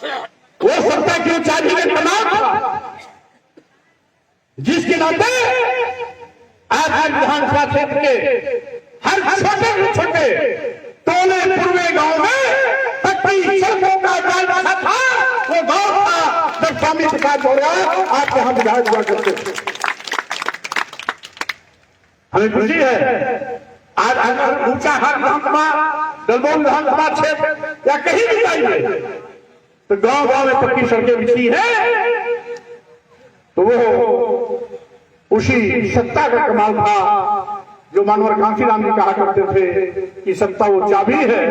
वो सत्ता की ऊंचाई का तनाव था, जिसके नाते आज विधानसभा क्षेत्र के हर छोटे छोटे टोले पूर्वे गांव में पक्की सड़कों का जाल रखा था। वो गांव था जब स्वामी प्रसाद गौड़िया आप यहाँ विधायक हुआ करते थे। हमें खुशी है आज अगर ऊंचा हाट विधानसभा, दलबोल विधानसभा क्षेत्र या कहीं भी जाइए तो गांव गांव में पक्की सड़कें बिछी है, तो वो उसी सत्ता का कमाल था जो मानवर कांशीराम जी कहा करते थे कि सत्ता वो चाबी है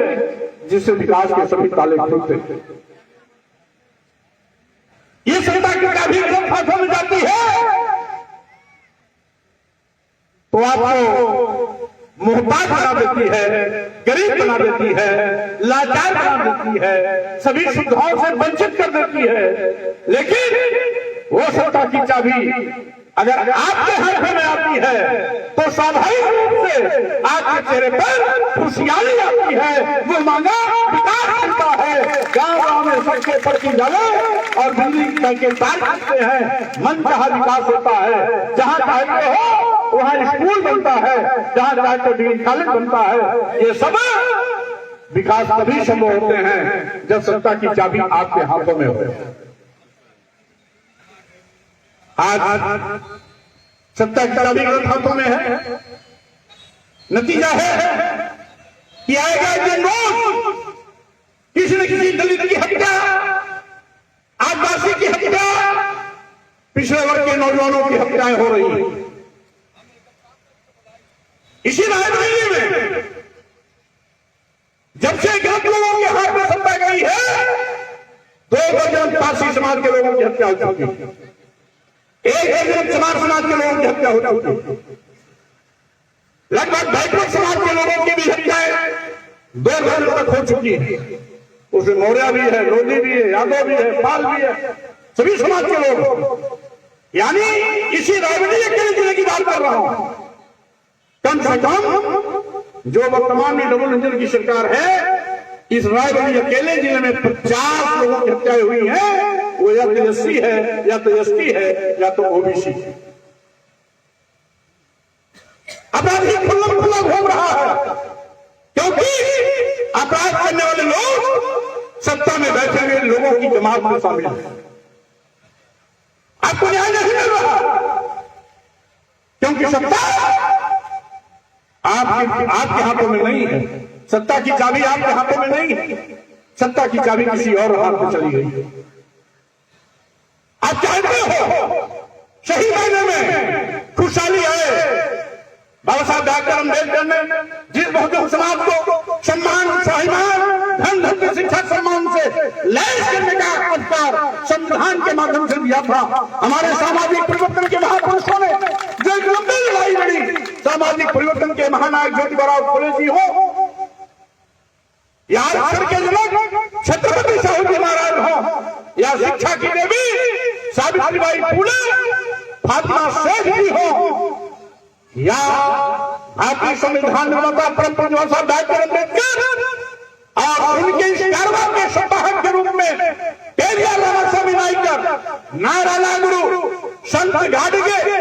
जिससे विकास के सभी ताले खुलते थे। ये सत्ता की चाबी जब हाथों में जाती है तो आपको मोहताज बना देती है, गरीब बना देती है, लाचार बना देती है, सभी सुविधाओं से वंचित कर देती है। लेकिन वो सत्ता की चाबी अगर आपके हाथ में आती है तो स्वाभाविक रूप से आपके चेहरे पर खुशहाली आती है, वो मांगा विकास होता है, गांव गांव में सड़कें पड़ती जाए और बिजली के तार खींचते हैं, मन चाहा विकास होता है, जहां चाहते हो वहां स्कूल बनता है, जहां चाहते हो डिग्री कॉलेज बनता है। ये सब विकास तभी संभव होते हैं जब सत्ता की चाबी आपके हाथों में हो। आज सत्ता की चाबी गलत हाथों में है, नतीजा है कि आएगा दिन रोज किसी न किसी दलित की हत्या, आदिवासी की हत्या, पिछड़े वर्ग के नौजवानों की हत्याएं हो रही हैं। इसी राजनीति में जब से गलत लोगों के हाथ में सत्ता गई है, 2 दर्जन पारसी समाज के लोगों की हत्या हो चुकी है, 1 दर्जन चमार समाज के लोगों की हत्या हो चुकी है, लगभग 250 समाज के लोगों की भी हत्याएं 2 दर्जन तक हो चुकी है। उसमें मौर्य भी है, लोधी भी है, यादव भी है, पाल भी है, सभी समाज के लोग। यानी इसी रायबरेली के जिले की बात कर रहा हूं। कम से कम जो वर्तमान में डबल इंजन की सरकार है, इस रायबरेली अकेले जिले में 50 लोगों की हत्याएं हुई हैं। वो या तो एससी है, या तो एसटी है, या तो ओबीसी है। अपराधी खुल्लम खुल्ला घूम रहा है, क्योंकि अपराध करने वाले लोग सत्ता में बैठे हुए लोगों की जमात में शामिल है। आपको न्याय नहीं मिल रहा, क्योंकि सत्ता आपके हाथों में नहीं है, सत्ता की चाबी आपके हाथों में नहीं है, सत्ता की चाबी किसी और हाथ में चली गई है। आप चाहते हो सही मायने में खुशहाली है। बाबा साहब डॉक्टर अम्बेडकर ने जिस बहुजन समाज को सम्मान, स्वाभिमान, धन धन शिक्षा सम्मान से लैस करने का अधिकार संविधान के माध्यम से दिया था, हमारे सामाजिक परिवर्तन के महापुरुषों ने जो एक लंबी लड़ाई लड़ी, सामाजिक परिवर्तन के महानायक ज्योतिबा फुले जी हो या अक्षर के जनक छत्रपति साहू जी महाराज हो या शिक्षा की देवी सावित्रीबाई फुले, फातिमा सेठ जी हो या भारतीय संविधान निर्माता परम पूज्य साहब डॉक्टर अम्बेडकर और उनके इस कारवां के संवाहक के रूप में पेरियार रामास्वामी नायकर, नारा नागुरु, संत गाडगे,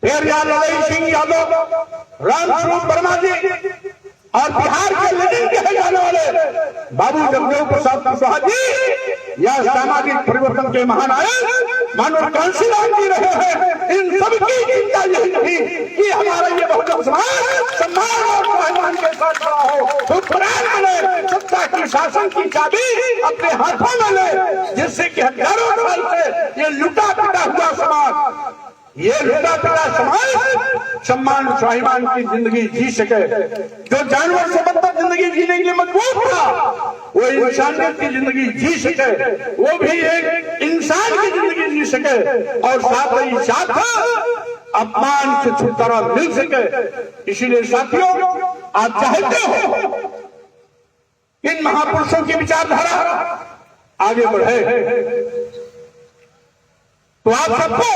पेरियार ललई सिंह यादव, रामस्वरूप वर्मा जी और बिहार के लेनिन कहे जाने वाले बाबू जगदेव प्रसाद कुशवाहा जी या सामाजिक परिवर्तन के महानायक मानव कांशीराम जी रहे हैं। इन सबकी चिंता यही थी कि हमारा ये बहुजन समाज सम्मान और स्वाभिमान के साथ खड़ा हो, खुदकुरान बने, सत्ता की शासन की चाबी अपने हाथों में ले, जिससे कि हजारों साल से ये लुटा पिटा हुआ समाज, ये लुटा पिटा समाज सम्मान स्वाभिमान की जिंदगी जी सके। जो जानवर से बदतर जिंदगी जीने के लिए मजबूर था, वो इंसानियत की जिंदगी जी सके, वो भी एक इंसान की जिंदगी जी सके और साथ ही साथ अपमान से छुटकारा मिल सके। इसीलिए साथियों, आप चाहते हो इन महापुरुषों की विचारधारा आगे बढ़े, तो आप सबको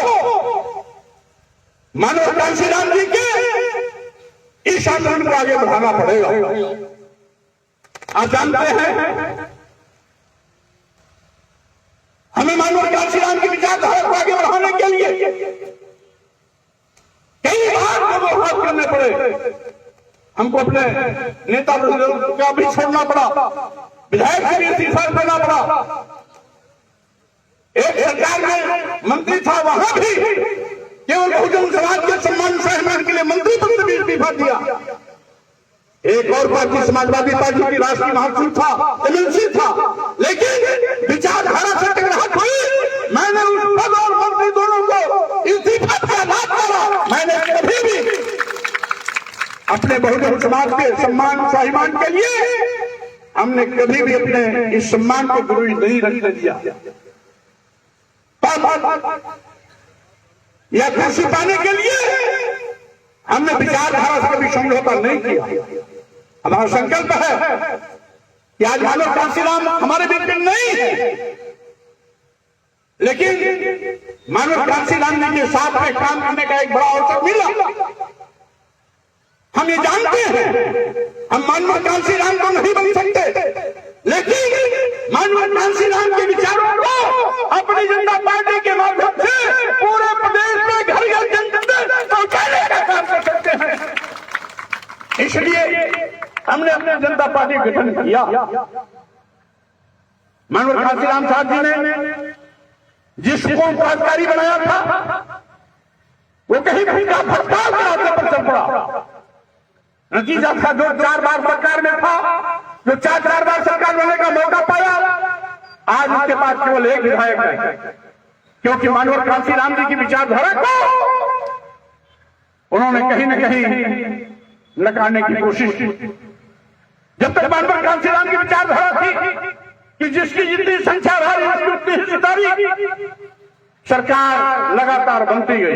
मानव कांशीराम जी के इस आंदोलन को आगे बढ़ाना पड़ेगा। आप जानते हैं के लिए कई बार हाथ करने पड़े, हमको अपने नेता का भी छोड़ना पड़ा, विधायक से भी इस्तीफा देना पड़ा। एक सरकार में मंत्री था, वहां भी केवल बहुजन समाज के सम्मान सहमान के लिए मंत्री पद से भी इस्तीफा दिया। एक और पार्टी समाजवादी पार्टी की राष्ट्रीय महासचिव था, एमएलसी था, लेकिन विचारधारा से टकराहट हुई। मैंने उस पद और मंत्री दोनों को इस्तीफा का लाभ करा। मैंने कभी भी अपने बहुजन समाज के सम्मान स्वाभिमान के लिए हमने कभी भी अपने इस सम्मान को गुरुई नहीं रखने दिया। या खुशी पाने के लिए हमने विचारधारा से कभी समझौता नहीं किया। हमारा संकल्प है कि आज मानव कांशीराम हमारे बीच में नहीं है, लेकिन मानव कांशीराम जी के साथ में काम करने का एक बड़ा अवसर मिला। हम ये जानते हैं हम मानव कांशीराम को नहीं बन सकते, लेकिन मानव कांशीराम के विचारों को अपनी जनता पार्टी के माध्यम से पूरे प्रदेश में घर घर जन जन तक पहुंचाने का काम कर सकते हैं। इसलिए हमने अपने जनता पार्टी गठन किया। मानव कांशीराम साहब जी ने जिसको पदाधिकारी बनाया था वो कहीं कहीं का भ्रष्टाचार कराने पर चल पड़ा। नतीजा था जो 4 बार सरकार में था, जो 4 बार सरकार बनने का मौका पाया, आज उसके पास केवल एक विधायक है, क्योंकि मानव कांशीराम जी की विचारधारा को उन्होंने कहीं न कहीं नकारने की कोशिश की। जब तक मानव कांशीराम की विचारधारा थी कि जिसकी जितनी संख्या भारी उसकी उतनी हिस्सेदारी, सरकार लगातार बनती गई।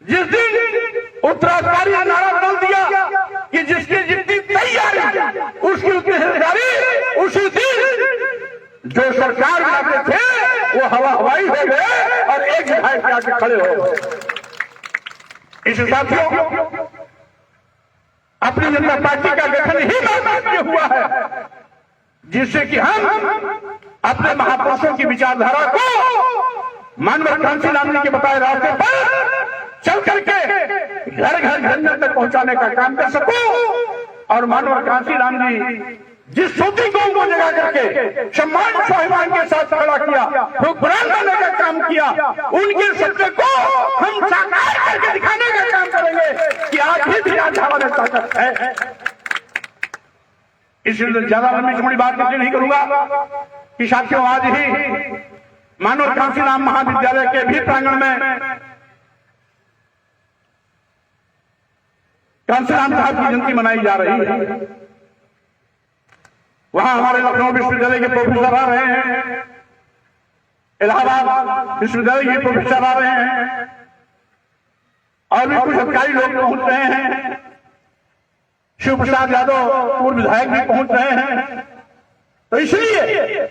जिस दिन उत्तराधिकारी ने नारा बदल दिया कि जिसकी जितनी तैयारी उसकी उतनी हिस्सेदारी, उसी दिन जो सरकार बनाते थे वो हवाई हो गए और एक विधायक के आके खड़े हो गए। इस साथियों, अपनी जनता पार्टी का गठन ही ये हुआ है जिससे कि हम अपने महापुरुषों की विचारधारा को मानव कांशीराम जी के बताए रास्ते पर चल करके घर घर जन तक पहुंचाने का काम कर सको। और मानव कांशीराम जी जिस सूती को जगा करके सम्मान स्वाभिमान के साथ खड़ा किया, हुक्मरान बनने का काम किया, उनके सत्य को हम साकार करके दिखाने का काम करेंगे कि आज भी विचारधारा में ताकत है। इसलिए ज्यादा लंबी चौड़ी बात नहीं करूंगा कि साथियों, आज ही मानव कांशीराम महाविद्यालय के भी प्रांगण में कांशीराम साहब की जयंती मनाई जा रही है। वहां हमारे लखनऊ विश्वविद्यालय के प्रोफेसर आ रहे हैं, इलाहाबाद विश्वविद्यालय के प्रोफेसर आ रहे हैं, और भी कुछ अधिकारी लोग पहुंच रहे हैं। शिव प्रसाद यादव पूर्व विधायक भी पहुंच रहे हैं। तो इसलिए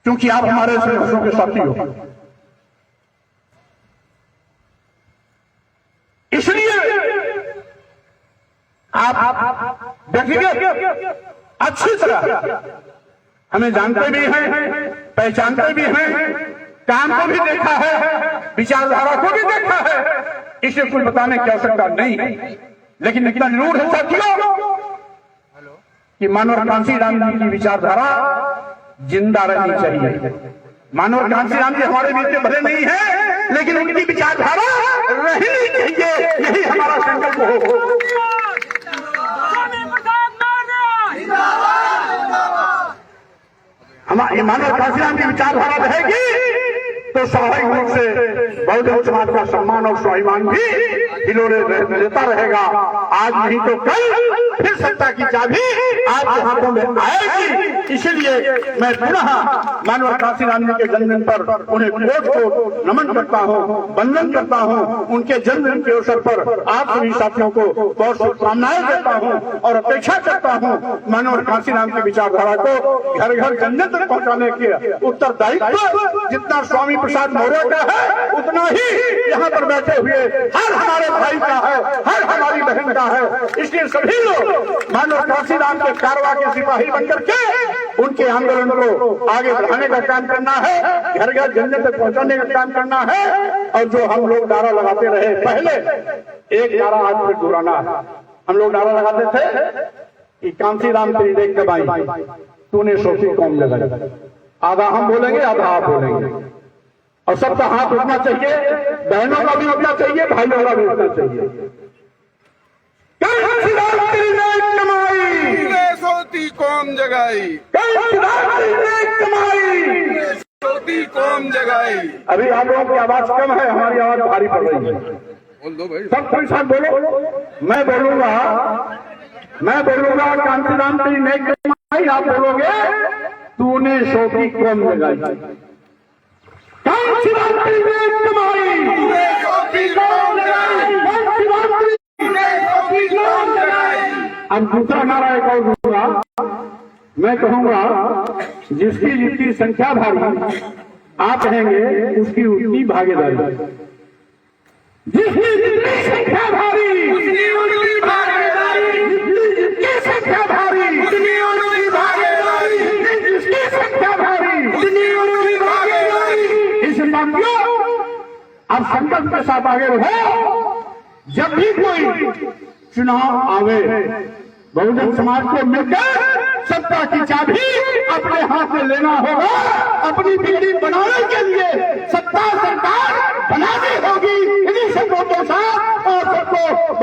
क्योंकि आप हमारे संघर्षों के साथी हो, इसलिए आप व्यक्तिगत अच्छी तरह हमें जानते भी हैं, पहचानते भी हैं, काम को भी देखा है, विचारधारा को भी देखा है, इसे कुछ बताने की आवश्यकता नहीं है। लेकिन इतना जरूर है साथियों कि मानव कांशीराम जी की विचारधारा जिंदा रहनी चाहिए। मानव कांशीराम जी हमारे बीच में भले नहीं है, लेकिन उनकी विचारधारा रहनी चाहिए, यही हमारा संकल्प हो। हमारे मानव कांशीराम की विचारधारा रहेगी तो स्वाभाविक रूप से बहुजन समाज का सम्मान और स्वाभिमान भी हिलोरे लेता रहेगा। आज नहीं तो कल फिर सत्ता की चाबी आपके हाथों में आएगी। इसलिए मैं पुनः मानव कांशीराम जी के जन्मदिन पर उन्हें कोट को नमन करता हूँ, वंदन करता हूँ। उनके जन्मदिन के अवसर पर आप सभी साथियों को बहुत शुभकामनाएं देता हूँ और अपेक्षा करता हूँ मानव कांशीराम की विचारधारा को घर घर जन जन तक पहुँचाने के उत्तरदायित्व जितना स्वामी प्रसाद मौर्य का है उतना ही यहाँ पर बैठे हुए हर हमारे भाई का है, हर हमारी बहन का है। इसलिए सभी लोग मानव कांशीराम के कारवा के सिपाही बनकर के उनके आंदोलन को आगे बढ़ाने का काम करना है, घर घर जन जन तक पहुंचाने का काम करना है। और जो हम लोग नारा लगाते रहे पहले, एक नारा आज फिर दोहराना है। हम लोग नारा लगाते थे कि कांसी राम तेरी देख कमाई, तूने सोची कौम लगाई। आधा हम बोलेंगे, आधा आप बोलेंगे, और सबका हाथ उठना चाहिए, बहनों का भी उठना चाहिए, भाइयों का भी उठना चाहिए। सोती कौम जगाई, सोती कौम जगाई। अभी आप लोगों की आवाज कम है, हमारी आवाज भारी पड़ रही है। बोल दो भाई, सब कोई साथ बोलो। मैं बोलूंगा कांसीराम तेरी नेक कमाई, आप बोलोगे तूने सोती कौम जगाई। कांसीराम तेरी नेक कमाई, तूने सोती कौम जगाई, सोती कौम जगाई। अब दूसरा नारा एक और दूंगा, मैं कहूंगा जिसकी जितनी संख्या भारी आप कहेंगे उसकी उतनी भागीदारी, जिसकी जितनी संख्या भारी उतनी भागीदारी, जिसकी संख्या भारी उतनी भागीदारी, जिसकी संख्या भारी उतनी भागीदारी। इस बातियों अब संकल्प के साथ आगे बढ़ो। जब भी कोई चुनाव आवे, बहुजन समाज को मिलकर सत्ता की चाबी अपने हाथ में लेना होगा। अपनी दिल्ली बनाने के लिए सत्ता सरकार बनानी होगी। इन्हीं शब्दों के साथ और सबको